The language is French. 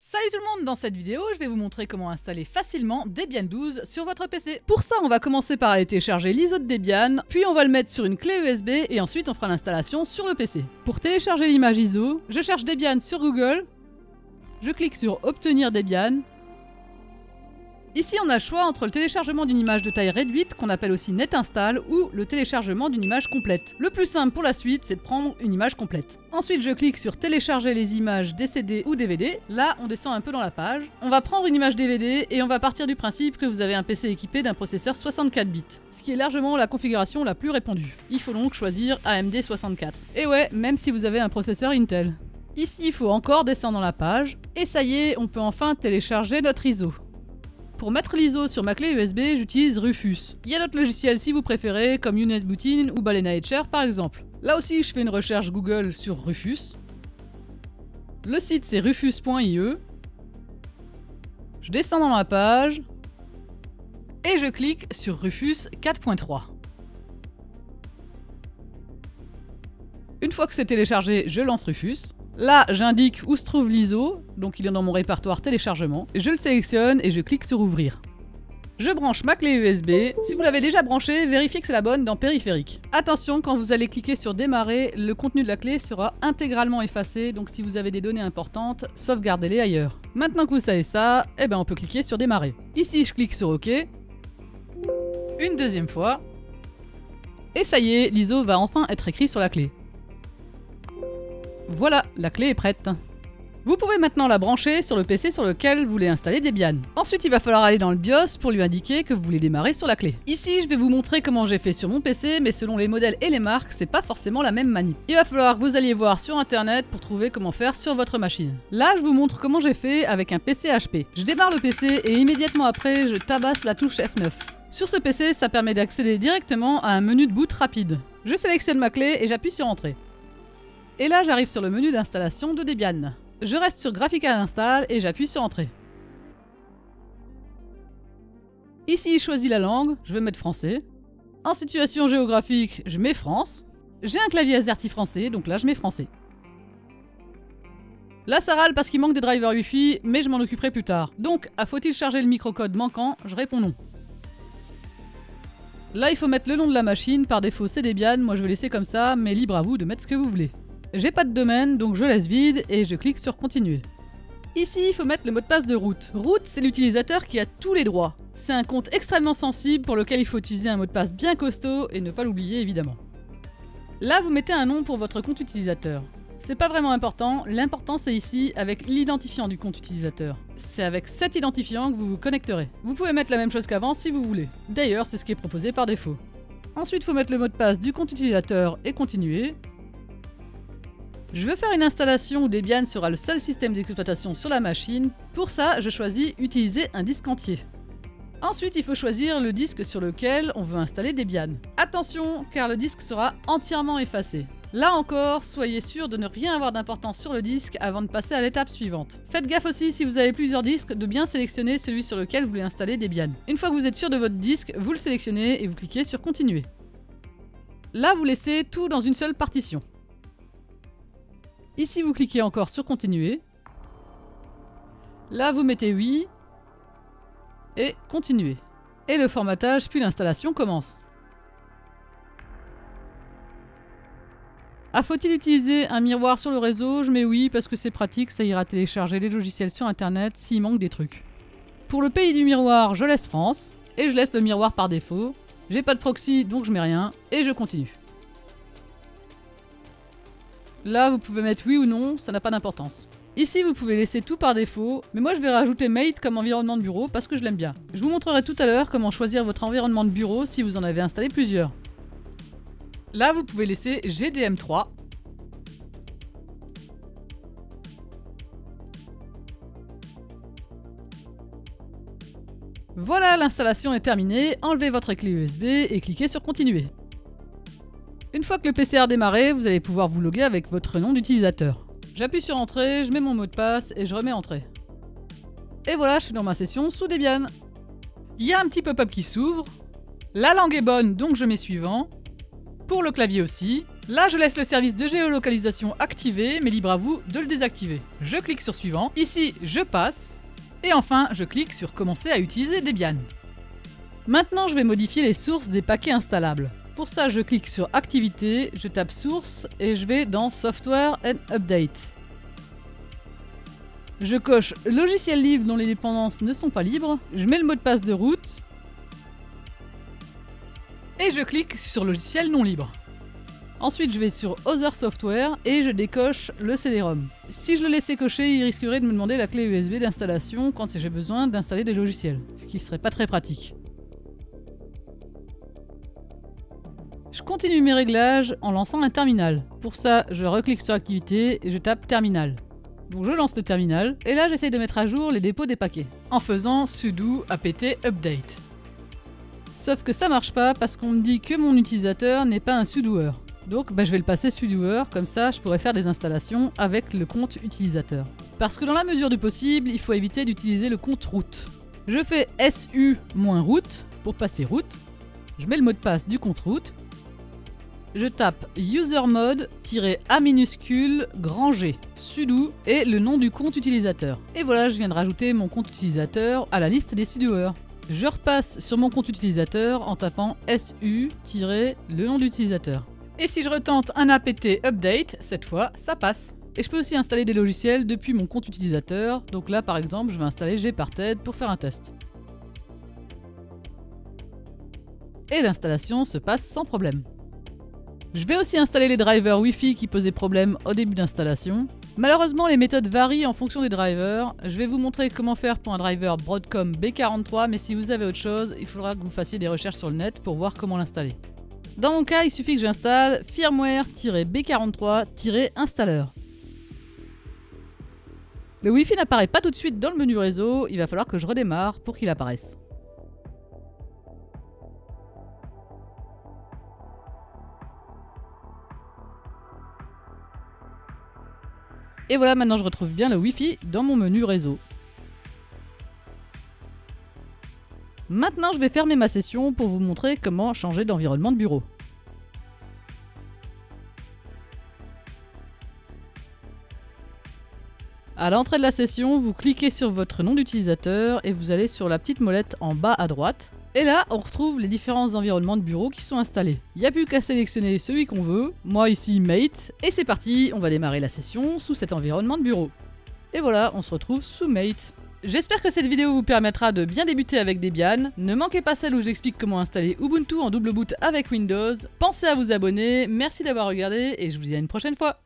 Salut tout le monde, dans cette vidéo, je vais vous montrer comment installer facilement Debian 12 sur votre PC. Pour ça, on va commencer par aller télécharger l'ISO de Debian, puis on va le mettre sur une clé USB et ensuite on fera l'installation sur le PC. Pour télécharger l'image ISO, je cherche Debian sur Google, je clique sur Obtenir Debian. Ici, on a le choix entre le téléchargement d'une image de taille réduite, qu'on appelle aussi NetInstall, ou le téléchargement d'une image complète. Le plus simple pour la suite, c'est de prendre une image complète. Ensuite, je clique sur télécharger les images des CD ou DVD. Là, on descend un peu dans la page. On va prendre une image DVD et on va partir du principe que vous avez un PC équipé d'un processeur 64 bits, ce qui est largement la configuration la plus répandue. Il faut donc choisir AMD 64. Et ouais, même si vous avez un processeur Intel. Ici, il faut encore descendre dans la page. Et ça y est, on peut enfin télécharger notre ISO. Pour mettre l'ISO sur ma clé USB, j'utilise Rufus. Il y a d'autres logiciels si vous préférez, comme UNetbootin ou Balena Etcher par exemple. Là aussi, je fais une recherche Google sur Rufus. Le site c'est rufus.ie. Je descends dans la page et je clique sur Rufus 4.3. Une fois que c'est téléchargé, je lance Rufus. Là, j'indique où se trouve l'ISO, donc il est dans mon répertoire téléchargement. Je le sélectionne et je clique sur ouvrir. Je branche ma clé USB. Si vous l'avez déjà branchée, vérifiez que c'est la bonne dans périphérique. Attention, quand vous allez cliquer sur démarrer, le contenu de la clé sera intégralement effacé, donc si vous avez des données importantes, sauvegardez-les ailleurs. Maintenant que vous savez ça, on peut cliquer sur démarrer. Ici, je clique sur OK. Une deuxième fois. Et ça y est, l'ISO va enfin être écrit sur la clé. Voilà, la clé est prête. Vous pouvez maintenant la brancher sur le PC sur lequel vous voulez installer Debian. Ensuite, il va falloir aller dans le BIOS pour lui indiquer que vous voulez démarrer sur la clé. Ici, je vais vous montrer comment j'ai fait sur mon PC, mais selon les modèles et les marques, c'est pas forcément la même manip. Il va falloir que vous alliez voir sur internet pour trouver comment faire sur votre machine. Là, je vous montre comment j'ai fait avec un PC HP. Je démarre le PC et immédiatement après, je tabasse la touche F9. Sur ce PC, ça permet d'accéder directement à un menu de boot rapide. Je sélectionne ma clé et j'appuie sur Entrée. Et là, j'arrive sur le menu d'installation de Debian. Je reste sur Graphical Install et j'appuie sur Entrée. Ici, je choisis la langue, je vais mettre français. En situation géographique, je mets France. J'ai un clavier AZERTY français, donc là, je mets français. Là, ça râle parce qu'il manque des drivers Wi-Fi, mais je m'en occuperai plus tard. Donc, faut-il charger le microcode manquant? Je réponds non. Là, il faut mettre le nom de la machine, par défaut c'est Debian, moi je vais laisser comme ça, mais libre à vous de mettre ce que vous voulez. J'ai pas de domaine, donc je laisse vide et je clique sur continuer. Ici, il faut mettre le mot de passe de root. Root, c'est l'utilisateur qui a tous les droits. C'est un compte extrêmement sensible pour lequel il faut utiliser un mot de passe bien costaud et ne pas l'oublier évidemment. Là, vous mettez un nom pour votre compte utilisateur. C'est pas vraiment important, l'important c'est ici avec l'identifiant du compte utilisateur. C'est avec cet identifiant que vous vous connecterez. Vous pouvez mettre la même chose qu'avant si vous voulez. D'ailleurs, c'est ce qui est proposé par défaut. Ensuite, il faut mettre le mot de passe du compte utilisateur et continuer. Je veux faire une installation où Debian sera le seul système d'exploitation sur la machine. Pour ça, je choisis utiliser un disque entier. Ensuite, il faut choisir le disque sur lequel on veut installer Debian. Attention, car le disque sera entièrement effacé. Là encore, soyez sûr de ne rien avoir d'importance sur le disque avant de passer à l'étape suivante. Faites gaffe aussi, si vous avez plusieurs disques, de bien sélectionner celui sur lequel vous voulez installer Debian. Une fois que vous êtes sûr de votre disque, vous le sélectionnez et vous cliquez sur continuer. Là, vous laissez tout dans une seule partition. Ici, vous cliquez encore sur continuer. Là, vous mettez oui et continuer. Et le formatage puis l'installation commence. Faut-il utiliser un miroir sur le réseau? Je mets oui parce que c'est pratique, ça ira télécharger les logiciels sur internet s'il manque des trucs. Pour le pays du miroir, je laisse France et je laisse le miroir par défaut. J'ai pas de proxy donc je mets rien et je continue. Là, vous pouvez mettre oui ou non, ça n'a pas d'importance. Ici, vous pouvez laisser tout par défaut, mais moi je vais rajouter Mate comme environnement de bureau parce que je l'aime bien. Je vous montrerai tout à l'heure comment choisir votre environnement de bureau si vous en avez installé plusieurs. Là, vous pouvez laisser GDM3. Voilà, l'installation est terminée. Enlevez votre clé USB et cliquez sur continuer. Une fois que le PC a démarré, vous allez pouvoir vous loguer avec votre nom d'utilisateur. J'appuie sur Entrée, je mets mon mot de passe et je remets Entrée. Et voilà, je suis dans ma session sous Debian. Il y a un petit pop-up qui s'ouvre. La langue est bonne, donc je mets suivant. Pour le clavier aussi. Là, je laisse le service de géolocalisation activé, mais libre à vous de le désactiver. Je clique sur suivant, ici je passe, et enfin je clique sur commencer à utiliser Debian. Maintenant, je vais modifier les sources des paquets installables. Pour ça, je clique sur activité, je tape source et je vais dans software and update. Je coche logiciel libre dont les dépendances ne sont pas libres, je mets le mot de passe de root et je clique sur logiciel non libre. Ensuite, je vais sur Other Software et je décoche le CD-ROM. Si je le laissais cocher, il risquerait de me demander la clé USB d'installation quand j'ai besoin d'installer des logiciels, ce qui serait pas très pratique. Je continue mes réglages en lançant un terminal. Pour ça, je reclique sur activité et je tape terminal. Donc je lance le terminal et là j'essaye de mettre à jour les dépôts des paquets en faisant sudo apt update. Sauf que ça marche pas parce qu'on me dit que mon utilisateur n'est pas un sudoer. Donc je vais le passer sudoer, comme ça je pourrais faire des installations avec le compte utilisateur. Parce que dans la mesure du possible, il faut éviter d'utiliser le compte root. Je fais su-root pour passer root. Je mets le mot de passe du compte root. Je tape usermod-a minuscule grand G, sudo et le nom du compte utilisateur. Et voilà, je viens de rajouter mon compte utilisateur à la liste des sudoers. Je repasse sur mon compte utilisateur en tapant su-le nom d'utilisateur. Et si je retente un apt update, cette fois, ça passe. Et je peux aussi installer des logiciels depuis mon compte utilisateur. Donc là, par exemple, je vais installer Gparted pour faire un test. Et l'installation se passe sans problème. Je vais aussi installer les drivers Wi-Fi qui posaient problème au début d'installation. Malheureusement, les méthodes varient en fonction des drivers. Je vais vous montrer comment faire pour un driver Broadcom B43, mais si vous avez autre chose, il faudra que vous fassiez des recherches sur le net pour voir comment l'installer. Dans mon cas, il suffit que j'installe firmware-b43-installer. Le Wi-Fi n'apparaît pas tout de suite dans le menu réseau, il va falloir que je redémarre pour qu'il apparaisse. Et voilà, maintenant je retrouve bien le Wi-Fi dans mon menu réseau. Maintenant, je vais fermer ma session pour vous montrer comment changer d'environnement de bureau. À l'entrée de la session, vous cliquez sur votre nom d'utilisateur et vous allez sur la petite molette en bas à droite. Et là, on retrouve les différents environnements de bureau qui sont installés. Il n'y a plus qu'à sélectionner celui qu'on veut. Moi ici, Mate. Et c'est parti, on va démarrer la session sous cet environnement de bureau. Et voilà, on se retrouve sous Mate. J'espère que cette vidéo vous permettra de bien débuter avec Debian. Ne manquez pas celle où j'explique comment installer Ubuntu en double boot avec Windows. Pensez à vous abonner, merci d'avoir regardé et je vous dis à une prochaine fois.